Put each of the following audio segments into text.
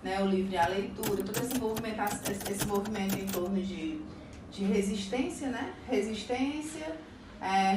né, o livre à leitura, todo esse movimento em torno de resistência, né? Resistência,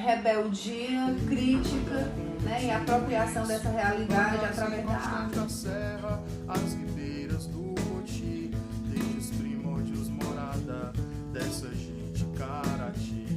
rebeldia, crítica, né? E apropriação dessa realidade através da arte. As ribeiras do Oti, desde os primórdios morada dessa gente Caratis.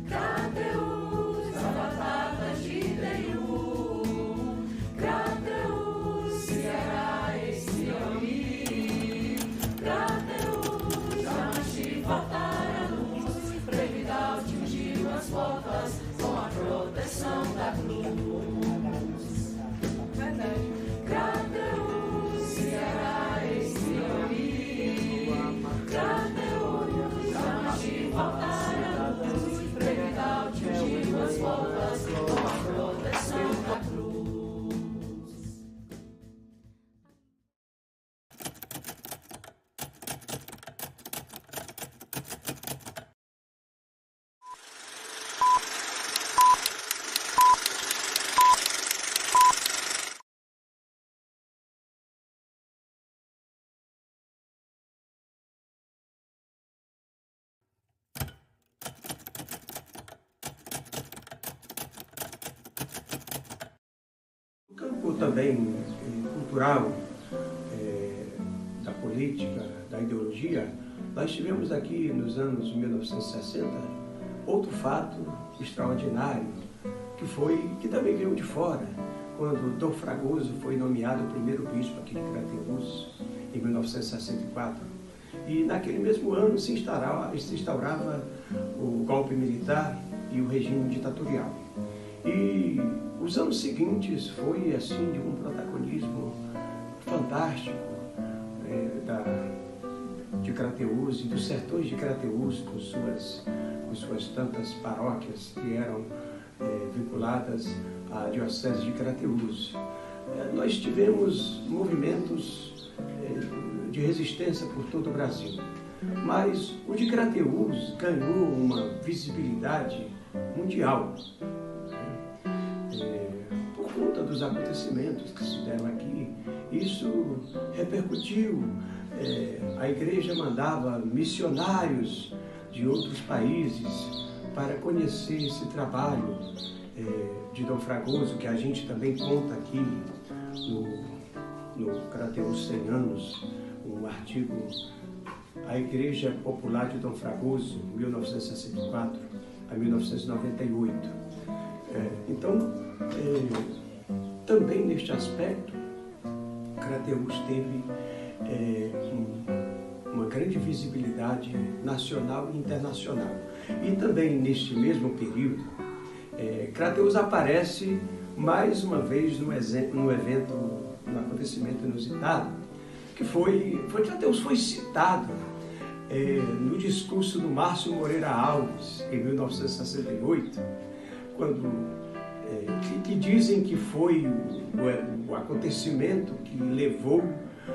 Crateús, a batata de Deus, Crateús, Ceará, esse homem, Crateús, Jamachi, Vataraluz, Brevidal, tingiu as portas com a proteção da cruz. Verdade. Crateús, Ceará, esse homem, Crateús, Jamachi, Vataraluz, Brevidal, tingiu as portas com a proteção da cruz. O campo também cultural, da política, da ideologia, nós tivemos aqui nos anos 1960 outro fato extraordinário, que também veio de fora, quando Dom Fragoso foi nomeado o primeiro bispo aqui de Crateús, em 1964. E naquele mesmo ano se instaurava o golpe militar e o regime ditatorial. E os anos seguintes foi assim de um protagonismo fantástico de Crateús e dos sertões de Crateús, com suas tantas paróquias que eram vinculadas à diocese de Crateús. Nós tivemos movimentos de resistência por todo o Brasil, mas o de Crateús ganhou uma visibilidade mundial. Por conta dos acontecimentos que se deram aqui, isso repercutiu. A igreja mandava missionários de outros países para conhecer esse trabalho de Dom Fragoso, que a gente também conta aqui no Crateús 100 anos, um artigo, A Igreja Popular de Dom Fragoso, 1964 a 1998. Então, também neste aspecto, Crateús teve uma grande visibilidade nacional e internacional. E também neste mesmo período, Crateús aparece mais uma vez num acontecimento inusitado, que Crateús foi citado no discurso do Márcio Moreira Alves, em 1968, que dizem que foi o acontecimento que levou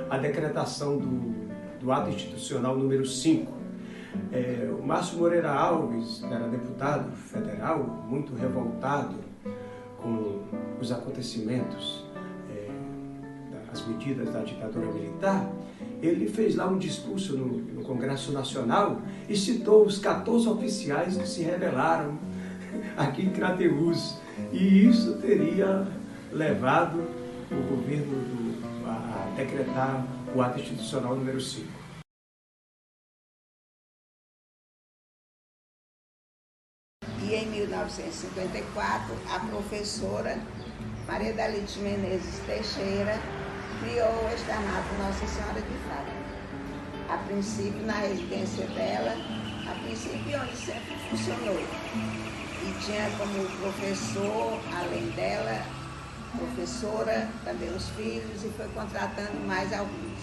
à decretação do ato institucional número 5. O Márcio Moreira Alves era deputado federal, muito revoltado com os acontecimentos, as medidas da ditadura militar. Ele fez lá um discurso no Congresso Nacional e citou os 14 oficiais que se rebelaram aqui em Crateús. E isso teria levado o governo a decretar o ato institucional número 5. E em 1954, a professora Maria Dalide Menezes Teixeira criou o externato Nossa Senhora de Fátima. A princípio, na residência dela, onde sempre funcionou. E tinha como professor, além dela, professora, também os filhos, e foi contratando mais alguns.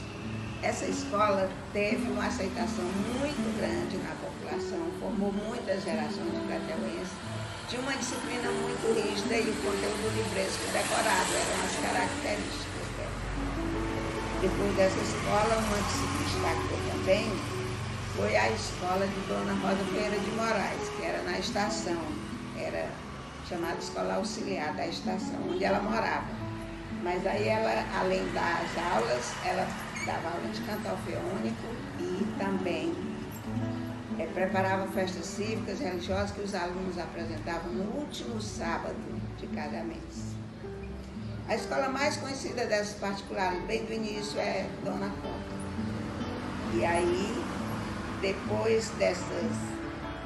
Essa escola teve uma aceitação muito grande na população, formou muitas gerações de crateuenses, tinha uma disciplina muito rígida e o conteúdo livresco decorado eram as características dela. Depois dessa escola, uma que se destacou também foi a escola de Dona Rosa Pereira de Moraes, que era na estação, era chamada Escola Auxiliar da Estação, onde ela morava. Mas aí ela, além das aulas, ela dava aula de canto orfeônico e também preparava festas cívicas, religiosas que os alunos apresentavam no último sábado de cada mês. A escola mais conhecida dessas particulares, bem do início, é Dona Conta. E aí, depois dessas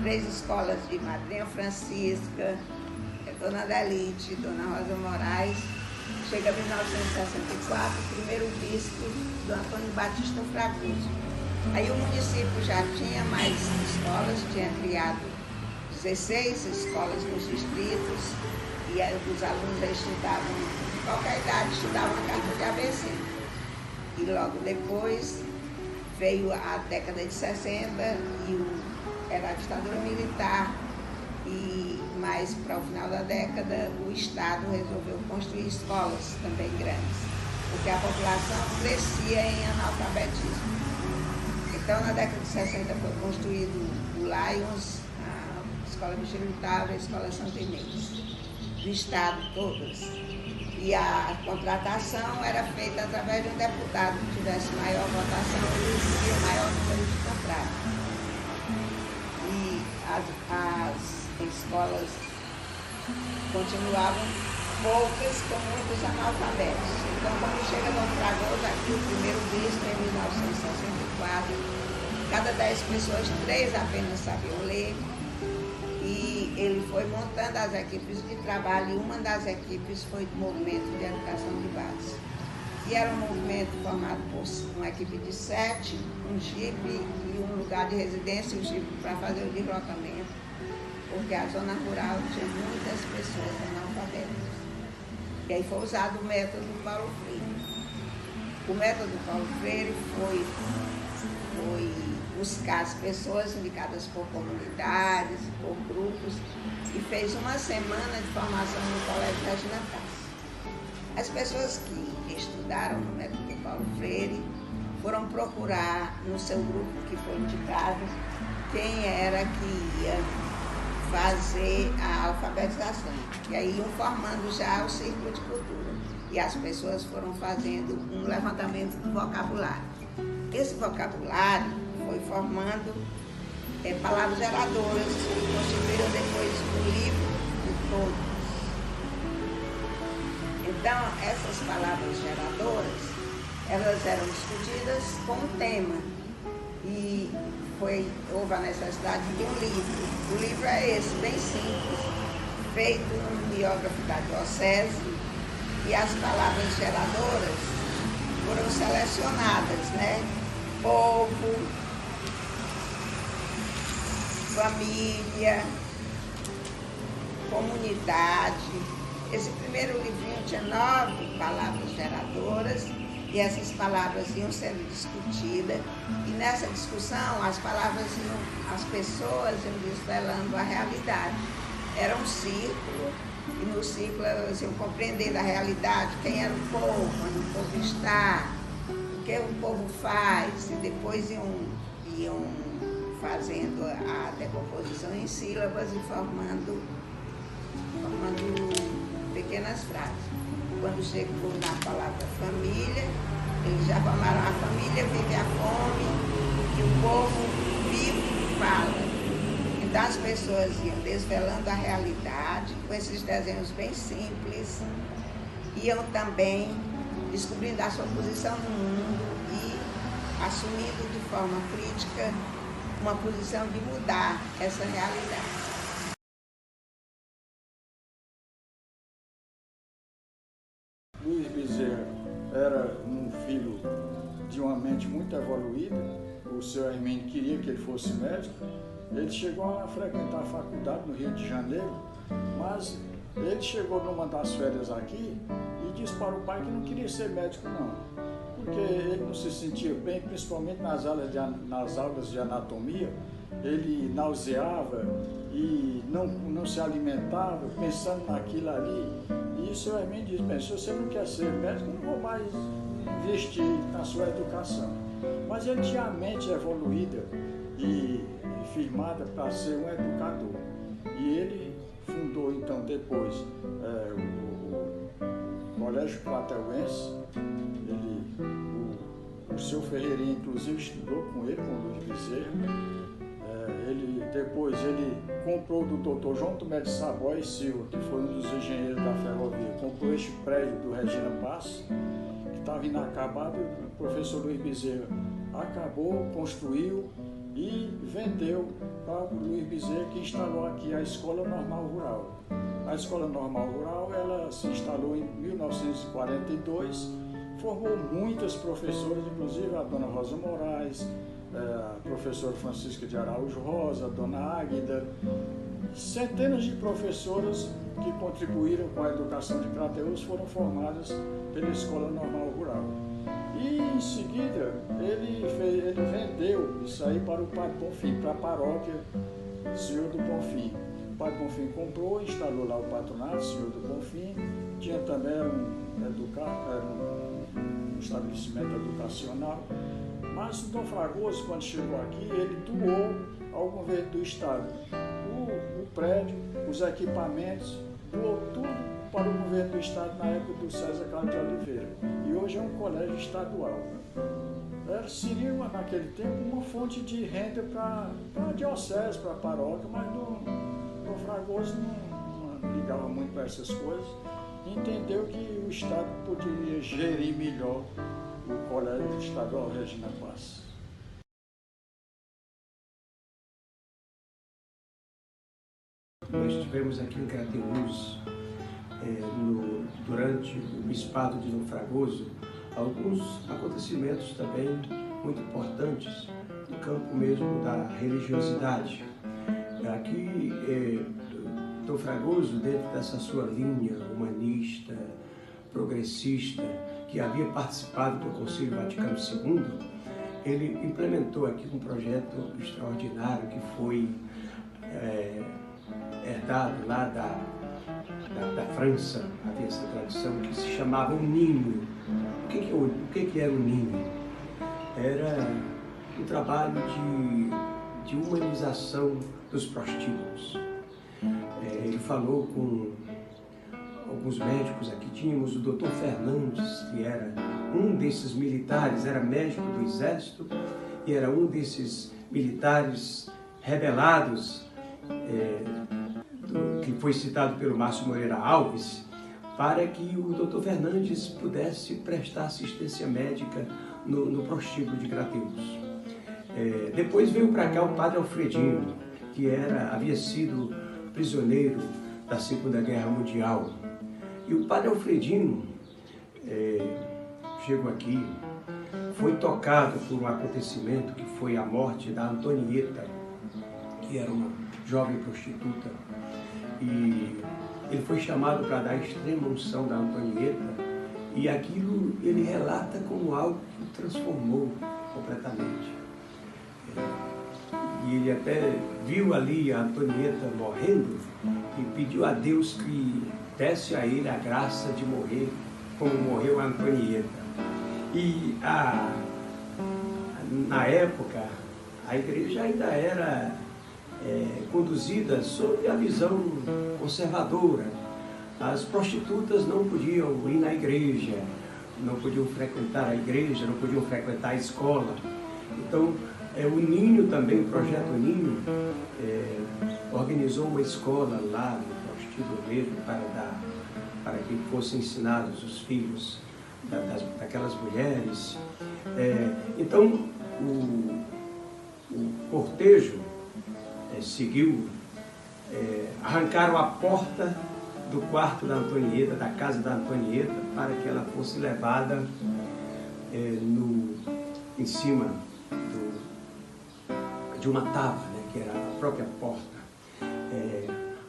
3 escolas de Madrinha Francisca, Dona Adelite, Dona Rosa Moraes, chega 1964, o primeiro bispo do Antônio Batista Fragoso. Aí o município já tinha mais escolas, tinha criado 16 escolas nos distritos, e aí os alunos estudavam, de qualquer idade, estudavam a carta de ABC. E logo depois veio a década de 60 era a ditadura militar, e mais para o final da década o Estado resolveu construir escolas também grandes, porque a população crescia em analfabetismo. Então, na década de 60 foi construído o Lions, a Escola Virgílio Távora, a Escola Santa Inês, do Estado todas. E a contratação era feita através de um deputado que tivesse maior votação, ele tinha maior número de contratos. E as escolas continuavam poucas com muitos analfabetos. Então, quando chega Dom Fragoso, aqui o primeiro bispo, em 1964, cada 10 pessoas, 3 apenas sabiam ler. E ele foi montando as equipes de trabalho, e uma das equipes foi o movimento de educação de base. E era um movimento formado por uma equipe de 7, um jipe e um lugar de residência, um jipe para fazer o deslocamento, porque a zona rural tinha muitas pessoas analfabetas. E aí foi usado o método Paulo Freire. O método Paulo Freire foi buscar as pessoas indicadas por comunidades, por grupos, e fez uma semana de formação no Colégio Regina Tassi. As pessoas que estudaram no método Paulo Freire foram procurar no seu grupo que foi indicado quem era que ia fazer a alfabetização. E aí iam formando já o círculo de cultura. E as pessoas foram fazendo um levantamento do vocabulário. Esse vocabulário foi formando palavras geradoras que constituíram depois o livro de todos. Então, essas palavras geradoras, elas eram discutidas com um tema. E houve a necessidade de um livro. O livro é esse, bem simples, feito num biógrafo da diocese, e as palavras geradoras foram selecionadas, né? Povo, família, comunidade. Esse primeiro livrinho tinha 9 palavras geradoras, e essas palavras iam sendo discutidas, e nessa discussão as pessoas iam desvelando a realidade. Era um círculo, e no círculo elas iam compreendendo a realidade, quem era o povo, onde o povo está, o que o povo faz, e depois iam fazendo a decomposição em sílabas e formando pequenas frases. Quando chegou na palavra família, eles já formaram a família, vive a fome, e o povo vive fala. Então as pessoas iam desvelando a realidade com esses desenhos bem simples, iam também descobrindo a sua posição no mundo e assumindo de forma crítica uma posição de mudar essa realidade. Luiz Bezerra era um filho de uma mente muito evoluída. O seu Hermínio queria que ele fosse médico. Ele chegou a frequentar a faculdade no Rio de Janeiro, mas ele chegou numa das férias aqui e disse para o pai que não queria ser médico não, porque ele não se sentia bem, principalmente nas aulas de anatomia. Ele nauseava e não se alimentava, pensando naquilo ali. E o seu Hermínio disse: bem, se você não quer ser médico, não vou mais investir na sua educação. Mas ele tinha a mente evoluída e firmada para ser um educador. E ele fundou então depois o Colégio Plateuense. O seu Ferreirinha, inclusive, estudou com ele, com o Luiz Bezerra. Depois ele comprou do Dr. João Tomé de Savoy Silva, que foi um dos engenheiros da ferrovia, comprou este prédio do Regina Pass, que estava inacabado, e o professor Luiz Bezerra acabou, construiu e vendeu para o Luiz Bezerra, que instalou aqui a Escola Normal Rural. A Escola Normal Rural, ela se instalou em 1942, formou muitas professoras, inclusive a dona Rosa Moraes, a professora Francisca de Araújo Rosa, a dona Águida, centenas de professoras que contribuíram com a educação de Crateús foram formadas pela Escola Normal Rural. E em seguida ele vendeu isso aí para o Padre Bonfim, para a paróquia Senhor do Bonfim. O Padre Bonfim comprou, instalou lá o patronato Senhor do Bonfim, tinha também um estabelecimento educacional. Mas o Dom Fragoso, quando chegou aqui, ele doou ao governo do estado o prédio, os equipamentos, doou tudo para o governo do estado na época do César Carlos de Oliveira. E hoje é um colégio estadual. Seria, naquele tempo, uma fonte de renda para a diocese, para a paróquia, mas o Dom Fragoso não ligava muito para essas coisas. Entendeu que o estado poderia gerir melhor o Colégio Estadual Regina Pass. Nós tivemos aqui em Crateús, durante o bispado de Dom Fragoso, alguns acontecimentos também muito importantes no campo mesmo da religiosidade. Aqui, Dom Fragoso, dentro dessa sua linha humanista, progressista, que havia participado do Concílio Vaticano II, ele implementou aqui um projeto extraordinário que foi herdado lá da França, havia essa tradição que se chamava o ninho. O que era o ninho? Era um trabalho de humanização dos prostíbulos. Ele falou com alguns médicos aqui. Tínhamos o Dr. Fernandes, que era um desses militares, era médico do exército e era um desses militares rebelados, que foi citado pelo Márcio Moreira Alves, para que o Dr. Fernandes pudesse prestar assistência médica no prostíbulo de Crateús. Depois veio para cá o padre Alfredinho, que havia sido prisioneiro da Segunda Guerra Mundial. E o padre Alfredinho chegou aqui, foi tocado por um acontecimento que foi a morte da Antonieta, que era uma jovem prostituta, e ele foi chamado para dar a extrema unção da Antonieta, e aquilo ele relata como algo que o transformou completamente. E ele até viu ali a Antonieta morrendo e pediu a Deus que desse a ele a graça de morrer como morreu a Antonieta. E na época a igreja ainda era conduzida sob a visão conservadora. As prostitutas não podiam ir na igreja, não podiam frequentar a igreja, não podiam frequentar a escola. Então, o Ninho também, o Projeto Ninho, organizou uma escola lá no prostíbulo mesmo para que fossem ensinados os filhos daquelas mulheres. Então, o cortejo seguiu, arrancaram a porta do quarto da Antonieta, da casa da Antonieta, para que ela fosse levada em cima de uma tábua, que era a própria porta.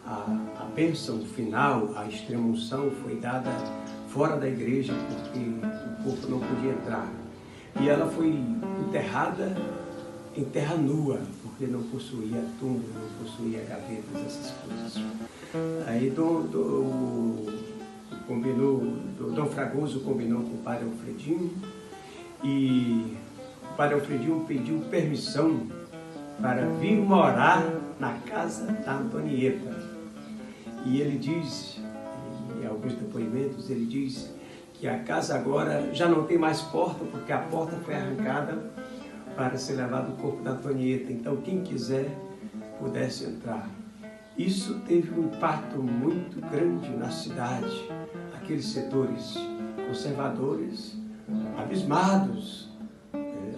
A bênção final, a extrema-unção, foi dada fora da igreja, porque o corpo não podia entrar. E ela foi enterrada em terra nua, porque não possuía túmulo, não possuía gavetas, essas coisas. Aí Dom Fragoso combinou com o padre Alfredinho, e o padre Alfredinho pediu permissão para vir morar na casa da Antonieta. E ele diz, em alguns depoimentos, ele diz que a casa agora já não tem mais porta, porque a porta foi arrancada para ser levado o corpo da Antonieta. Então, quem quiser pudesse entrar. Isso teve um impacto muito grande na cidade. Aqueles setores conservadores, abismados,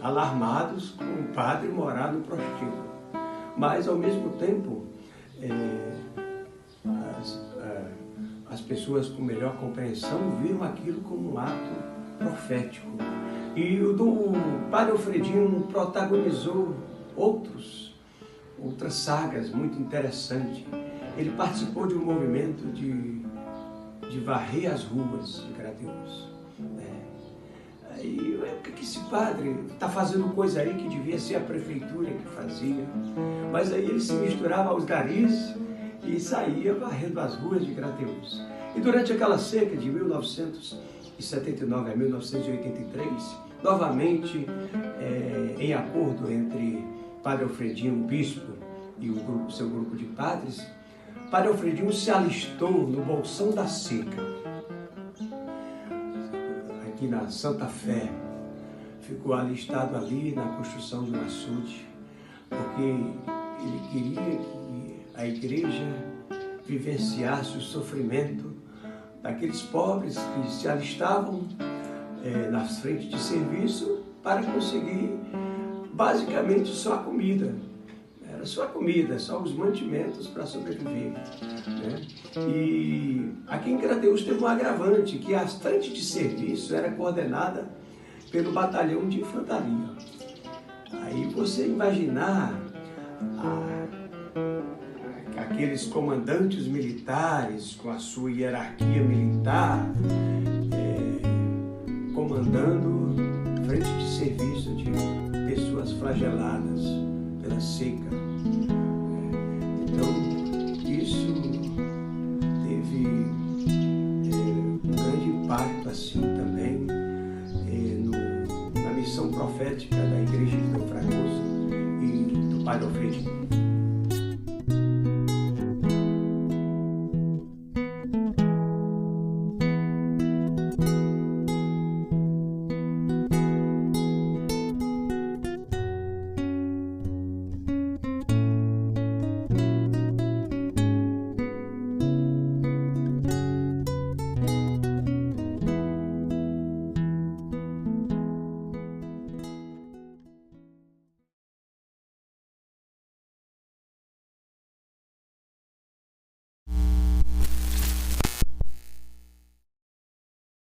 alarmados com o padre morar no prostíbulo. Mas, ao mesmo tempo, as pessoas com melhor compreensão viram aquilo como um ato profético. E o padre Alfredinho protagonizou outras sagas muito interessantes. Ele participou de um movimento de varrer as ruas de Crateús. E o que esse padre está fazendo coisa aí que devia ser a prefeitura que fazia? Mas aí ele se misturava aos garis e saía varrendo as ruas de Crateús. E durante aquela seca de 1979 a 1983, novamente, em acordo entre Padre Alfredinho, o bispo, e o seu grupo de padres, Padre Alfredinho se alistou no Bolsão da Seca, aqui na Santa Fé. Ficou alistado ali na construção de um açude, porque ele queria que a igreja vivenciasse o sofrimento daqueles pobres que se alistavam nas frentes de serviço para conseguir basicamente só a comida. Era só a comida, só os mantimentos para sobreviver. Né? E aqui em Crateús teve um agravante, que a frente de serviço era coordenada pelo batalhão de infantaria. Aí você imaginar aqueles comandantes militares com a sua hierarquia militar comandando frente de serviço de pessoas flageladas pela seca. Então, isso teve um grande impacto assim também na missão profética da Igreja de Dom Fragoso e do Padre Alfredinho.